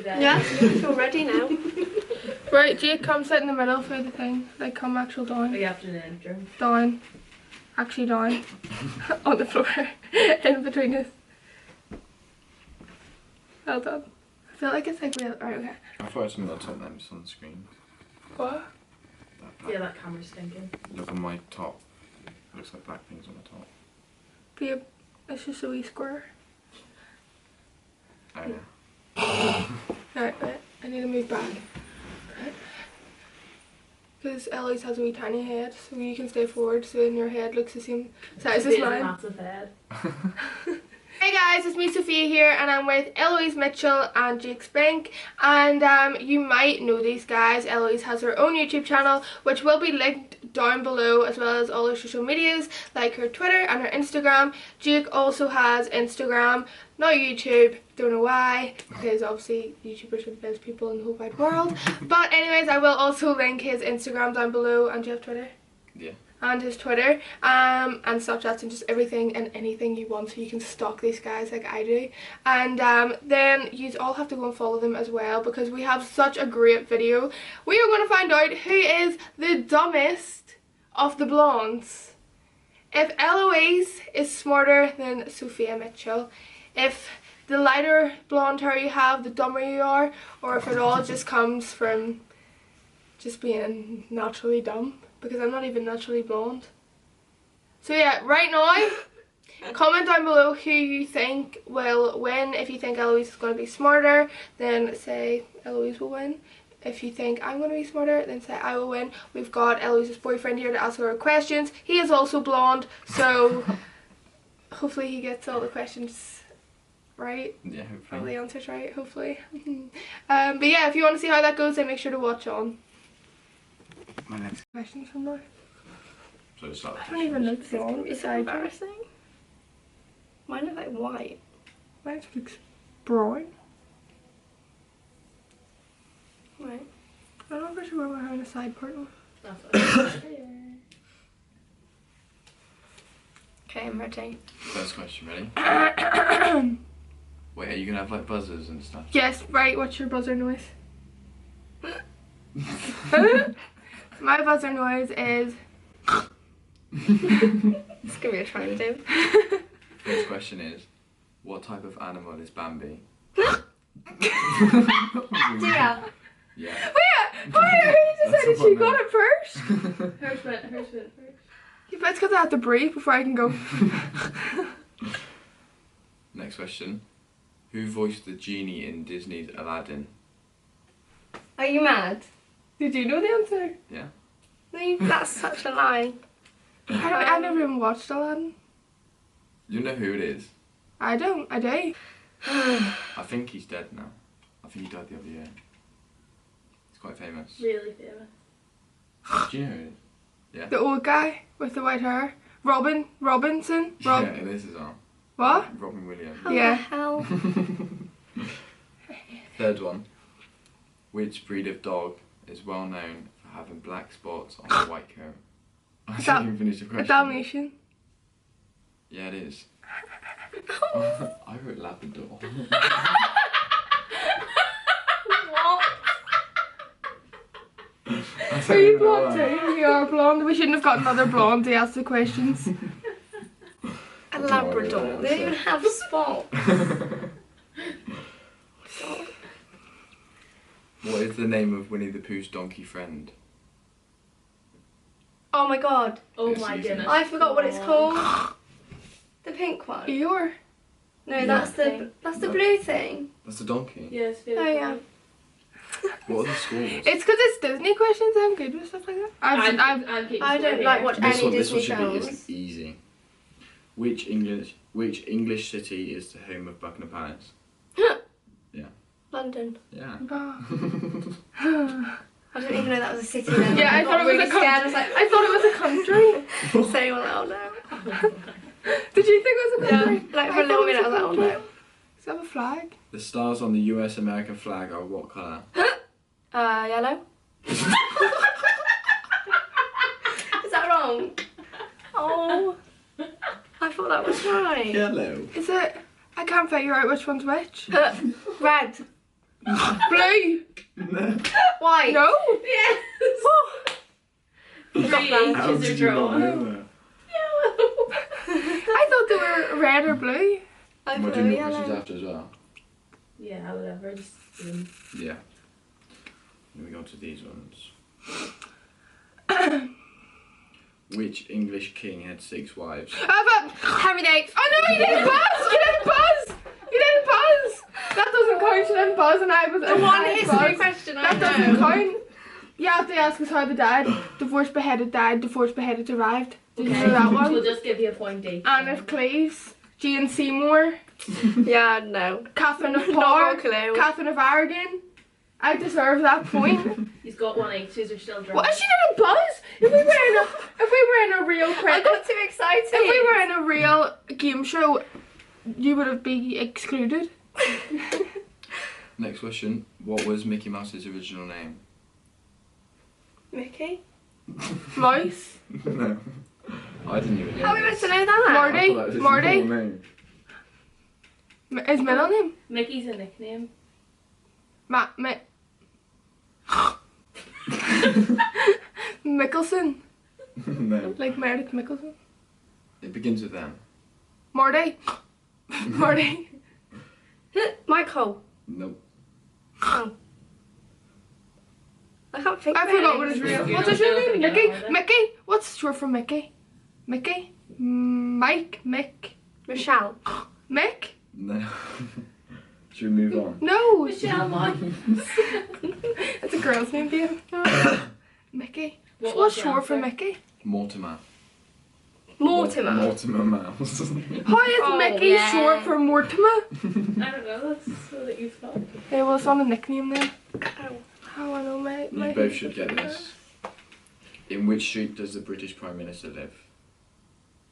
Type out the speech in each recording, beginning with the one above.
today. Yeah, it's all ready now. Right, Jake, come sit in the middle for the thing. Like, come actual down. Are you after the intro? Down. Actually down. On the floor. In between us. Well done. I feel like it's like real. Right, okay. I thought it was something on top that was on the screen. What? Yeah, that camera's stinking. Look on my top. It looks like black things on the top. Babe, it's just a wee square. Oh yeah. Right, I need to move back. Because Eloise has a wee tiny head, so you can stay forward so then your head looks the same size as mine. Massive head. Hey guys, it's me Sophia here and I'm with Eloise Mitchell and Jake Spink, and you might know these guys. Eloise has her own YouTube channel which will be linked down below, as well as all her social medias like her Twitter and her Instagram. Jake also has Instagram, not YouTube, don't know why, because obviously YouTubers are the best people in the whole wide world. But anyways, I will also link his Instagram down below. And do you have Twitter? Yeah. And his Twitter, and Snapchats, and just everything and anything you want, so you can stalk these guys like I do. And then you all have to go and follow them as well, because we have such a great video. We are going to find out who is the dumbest of the blondes. If Eloise is smarter than Sophia Mitchell, if the lighter blonde hair you have, the dumber you are, or if it all just comes from just being naturally dumb. Because I'm not even naturally blonde. So yeah, right now, comment down below who you think will win. If you think Eloise is going to be smarter, then say Eloise will win. If you think I'm going to be smarter, then say I will win. We've got Eloise's boyfriend here to ask her questions. He is also blonde, so hopefully he gets all the questions right. Yeah, hopefully. All the answers right, hopefully. But yeah, if you want to see how that goes, then make sure to watch on. My next Questions from there? so it's like I don't even look blonde. It's so embarrassing. Mine look like white. Mine looks brown. Right. I don't know if I should wear my hair in a side part now. That's what I Okay, I'm ready. first question, ready? Wait, are you gonna have like buzzers and stuff? Yes, right, what's your buzzer noise? My buzzer noise is... It's gonna be a trying to do. First question is, what type of animal is Bambi? Dear. Yeah. Wait, who decided she got it first? Hers went first. You bet because I have to breathe before I can go. Next question. Who voiced the genie in Disney's Aladdin? Are you mad? Did you know the answer? Yeah. No, that's such a lie. I never even watched Aladdin. You know who it is? I don't, I do. I think he's dead now. I think he died the other year. He's quite famous. Really famous. Do you know who it is? Yeah. The old guy with the white hair. Robinson? Yeah, it is as well. What? Robin Williams. How Yeah. the hell? Third one. Which breed of dog is well known for having black spots on a white coat? I didn't even finish the A question. Dalmatian. Yeah, it is. I wrote Labrador. Are you blonde too? You are blonde. We shouldn't have got another blonde to ask the questions. A Labrador. They don't even have spots. What is the name of Winnie the Pooh's donkey friend? Oh my god. Oh It's my easy. goodness. I forgot what it's called. The pink one. Eeyore. No, Yeah. that's the blue thing. That's the donkey. Yes, Oh yeah. What are the scores? It's because it's Disney questions. I'm good with stuff like that. I don't like watch This any one Disney should be films. easy. Which English city is the home of Buckingham Palace? Yeah. London. Yeah. I didn't even know that was a city then. Yeah, I thought it was a country. I was like, I thought it was a country. saying all out now. Did you think it was a country? Like for a little minute I was like, oh no. Does it have a flag? The stars on the US American flag are what colour? Yellow. Is that wrong? Oh. I thought that was right. Yellow. Is it? I can't figure out which one's which. Red. Blue. No. White. No. Yes. Not Three bad. How H's did are you not drawn. know that? Yellow. I thought they were red or blue. I What do blue, you know what she's yellow. after as well? Yeah, whatever. Just, Yeah. Then we go to these ones. Which English king had 6 wives? Harry the Eighth. Oh no, you didn't buzz! You didn't buzz! You didn't buzz! That doesn't count. You didn't buzz, and I was The one I history buzzed. question I That doesn't know. count. You have to ask us how they died. Divorced, beheaded, died. Divorced, beheaded, arrived. Did you okay. know that one? We'll just give you a point each. Anne of Cleves, Jane Seymour, Yeah, no. Catherine of Not Parr, a clue. Catherine of Aragon. I deserve that point. He's got one each. These are still drawn. What? She didn't buzz. If we were in a real I quiz, got too excited. if we were in a real game show, you would have been excluded. Next question. What was Mickey Mouse's original name? Mickey? Mouse. No. I didn't even know. How are we meant this. to know that? Marty? I thought that was his Marty? full name. His middle name? Mickey's a nickname. Mickelson. No. Like Meredith Mickelson. It begins with M. Marty. Marty. Michael. Nope. Oh. I can't think I of forgot it. what his real. You're What's not his real gonna name? get Mickey. it, are they? Mickey. What's short for Mickey? Mickey. Mike. Mick. Michelle. Mick. No. Should we move on? No. Michelle Moss. It's a girl's name, babe. Mickey. What What's was the short for answer? Mickey? Mortimer. Mortimer. Mortimer Mouse. How is Oh, Mickey yeah. short for Mortimer? I don't know. That's what you thought. Yeah, well, it's not a nickname then. Oh. How I know my You both should get this. In which street does the British Prime Minister live?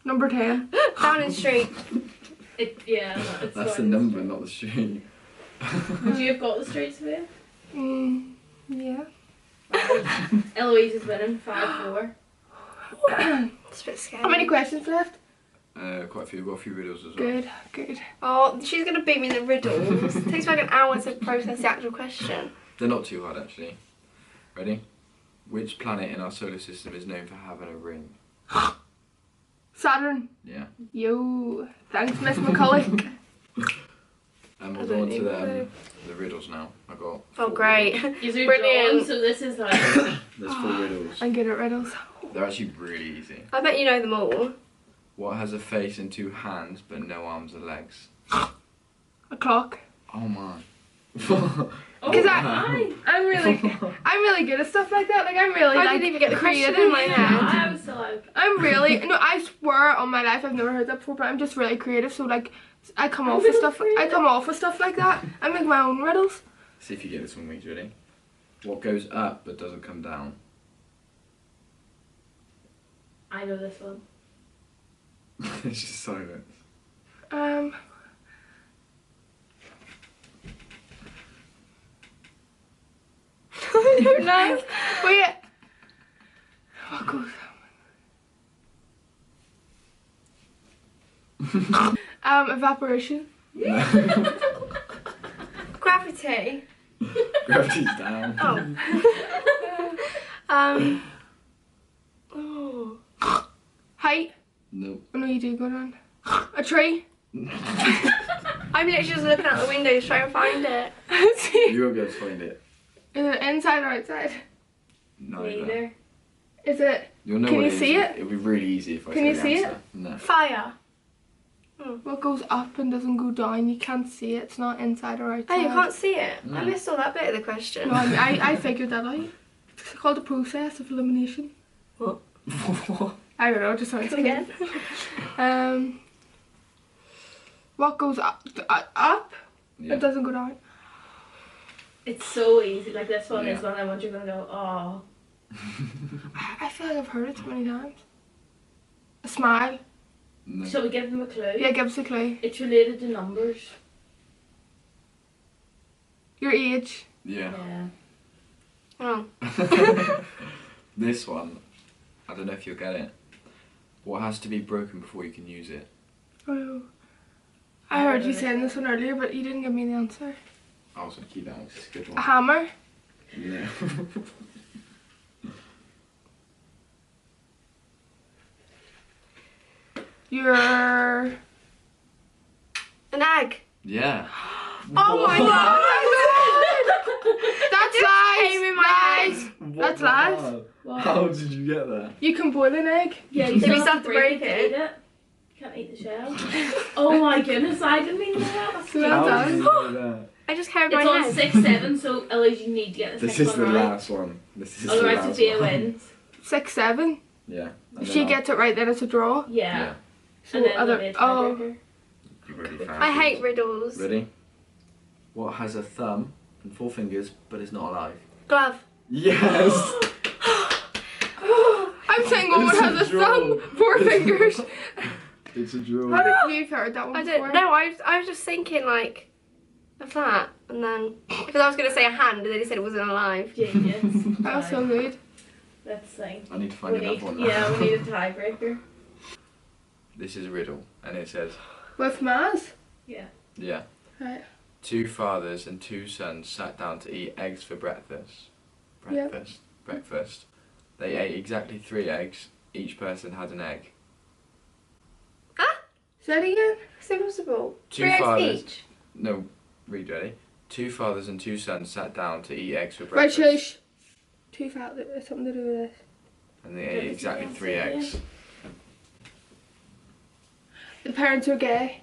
Number 10. Downing Street. Yeah. It's That's the not- number, not the street. Would you have got the streets of it? Yeah. Eloise is winning 5-4. It's a bit scary. How many questions left? Quite a few. We've got a few riddles as well. Good, good. Oh, she's going to beat me in the riddles. It takes me like an hour to process the actual question. They're not too hard actually. Ready? Which planet in our solar system is known for having a ring? Saturn. Yeah. Yo. Thanks, Miss McCulloch. And I we'll don't go on to even know. the riddles now. I got. Oh, 4 great. riddles. These are Brilliant. drawn, so this is like. There's 4 riddles. I'm good at riddles. They're actually really easy. I bet you know them all. What has a face and 2 hands but no arms or legs? A clock. Oh my. Oh, 'Cause I'm really good at stuff like that. Like I'm really I like didn't even get the question creative. in my head. I was so like. I'm really no. I swear on my life I've never heard that before. But I'm just really creative. So like I come I'm off with really stuff. I creative. come off with stuff like that. I make my own riddles. See if you get this one, Weeds. Ready? What goes up but doesn't come down? I know this one. It's just silence. I don't know. Wait. What goes? Evaporation. No. Gravity. Gravity's down. Oh. Oh. Height. Nope. Oh no, you do go down. A tree. I'm literally just looking out the window to try and find it. Is You won't be able to find it. it inside or outside? Neither. Neither. Is it? You'll know Can what you it is. see it? It'll be really easy if I Can say you the see answer. No. Fire. What goes up and doesn't go down? You can't see it. It's not inside or outside. Oh, you can't see it? No. I missed all that bit of the question. No, I figured that out. It's called the process of elimination. I don't know. It just sounds Again? What goes up? Up? Yeah. It doesn't go down. It's so easy. Like this one is Yeah. one I want you to go. Oh. I feel like I've heard it so many times. A smile. No. Shall we give them a clue? Yeah, give us a clue. It's related to numbers. Your age. Yeah. Yeah. Oh. This one, I don't know if you'll get it. What has to be broken before you can use it? Oh. I heard you saying this one earlier, but you didn't give me the answer. I was going to keep that one, it's a good A one. hammer. No. You're... An egg. Yeah. Oh my god! That's came in my lies! That's lies. What? How did you get that? You can boil an egg. Yeah, you If still you have have to to break break it. it. You can't eat the shell. Oh my goodness, I didn't mean that. That's Well How done. did you get that? I just carried It's my on head. 6-7, so Eloise, you need to get the This sixth is the one right. last one. This is Otherwise, the last Sophia one. wins. 6-7. Yeah. If she gets it right, then it's a draw. Yeah. Yeah. So And then other. there'll be a Oh. tiebreaker. You've already found I hate yours. riddles. Ready? What has a thumb and 4 fingers but is not alive? Glove. Yes! I'm saying one It's has a a draw. thumb, 4 fingers. It's a draw. How did you heard that one I before? don't know. I was just thinking like of that, and then because I was gonna say a hand, and then he said it wasn't alive. Genius. That was so good. Let's see. I need to find another one now. Yeah, we need a tiebreaker. This is a riddle, and it says, With Maz. Yeah. yeah. Right. 2 fathers and 2 sons sat down to eat eggs for breakfast. Yeah. Breakfast. They ate exactly 3 eggs. Each person had an egg. Say it again. It's impossible. 2 3 eggs fathers. each. No, read ready. 2 fathers and 2 sons sat down to eat eggs for Right, breakfast. shush. 2 fat. There's something to do with this. And they ate exactly 3 eggs. The parents are gay,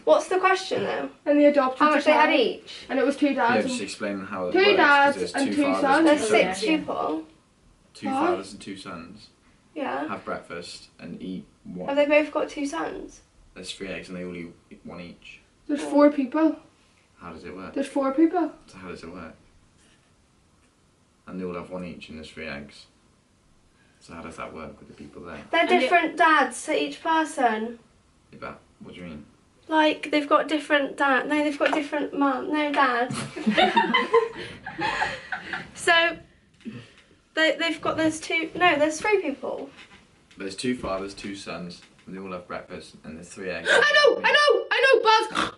What's the question though? and they adopted How the much they had child. each? And it was 2 Yeah, dads. just explain how it 2 works. 'cause dads there's and 2 2 fathers sons. and There's 2 six sons. people. 2 What? fathers and 2 sons Yeah. have breakfast and eat Have one. they both got 2 sons? There's 3 eggs and they all eat 1 each. There's 4 people. How does it work? There's 4 people. So how does it work? And they all have 1 each and there's 3 eggs. So how does that work with the people there? They're And it- different dads to each person. Yeah, but what do you mean? Like they've got different dad. No, they've got different mum. No, dad. So they've got there's 2. No, there's 3 people. There's 2 fathers, 2 sons, and they all have breakfast and there's 3 eggs. I know, Buzz.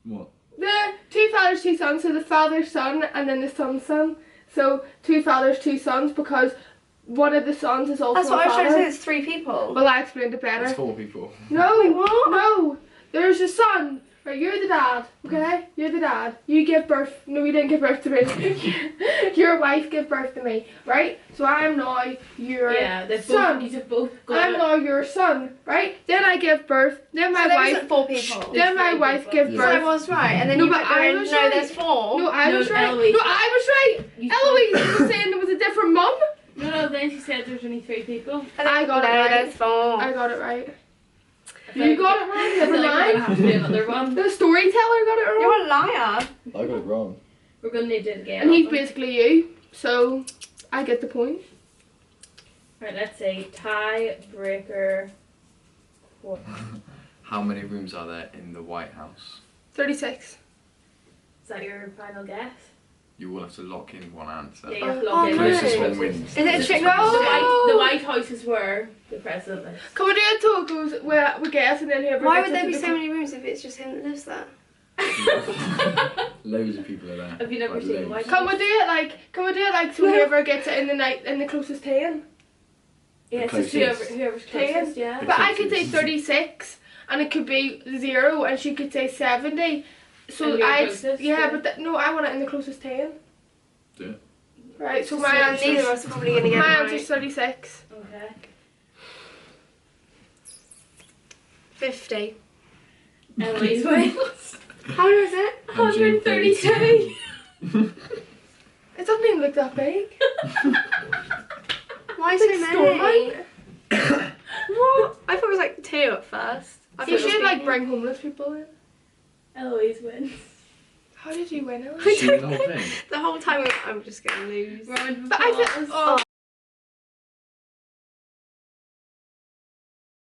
What? The 2 fathers, 2 sons, so the father's son and then the son's son. So 2 fathers, 2 sons, because one of the sons is also That's what a I was trying to say. father. There's 3 people. Well, I explained it There's better. 4 people. No, Wait, what? no. There's a son. Right, you're the dad, okay? You're the dad. You give birth. No, you didn't give birth to me. Your wife gave birth to me, right? So I'm now your Yeah, they've son. both. You've both got I'm it. now your son, right? Then I give birth. Then my So there wife. isn't 4 people. There's Then my 3 wife people. gives Yeah. So I birth. was right, and then No, you but went I going, was no, right. there's 4. No, I No, was right. Eloise. No, I was right. You- Eloise was saying there was a different mum. No, then she said there's only 3 people. I got it no, right. there's 4. I got it right. I feel You like- got it right. I feel Never like we're gonna mind. have to do another one. The storyteller got it wrong. You're a liar. I got it wrong. We're gonna need to do it again. And he's aren't we? basically you, so I get the point. Right, let's say tiebreaker. How many rooms are there in the White House? 36. Is that your final guess? You will have to lock in one answer. Yeah, you have to Oh, lock in. no. Closest one wins. Is it Closest trick- one No. wins. The White House is where the president lives. Can we do it till it goes where we guess and then whoever Why gets would there into be the so many rooms if it's just him that lives there? Loads of people are there. Have you never Like, seen loads. White Can we do it like so whoever gets it in the night in the closest 10? Yeah, it's just Closest. whoever's Ten. closest, yeah. But I could say closest. 36 and it could be 0 and she could say 70. So And you're I'd closest, yeah, yeah. but no, I want it in the closest 10. Do it. Right, so So my neither of answer us are probably going to get my it answer's right. 36. Okay. 50. Eloise wins. How many was it? 132. It doesn't even look that big. Why It's so like many? Stormlight. What? I thought it was like 2 at first. I thought You it was should like big. bring homeless people in. Eloise wins. How did you win it? Did you win the whole thing? The whole time I'm just going to lose. Round of But I applause. feel, oh,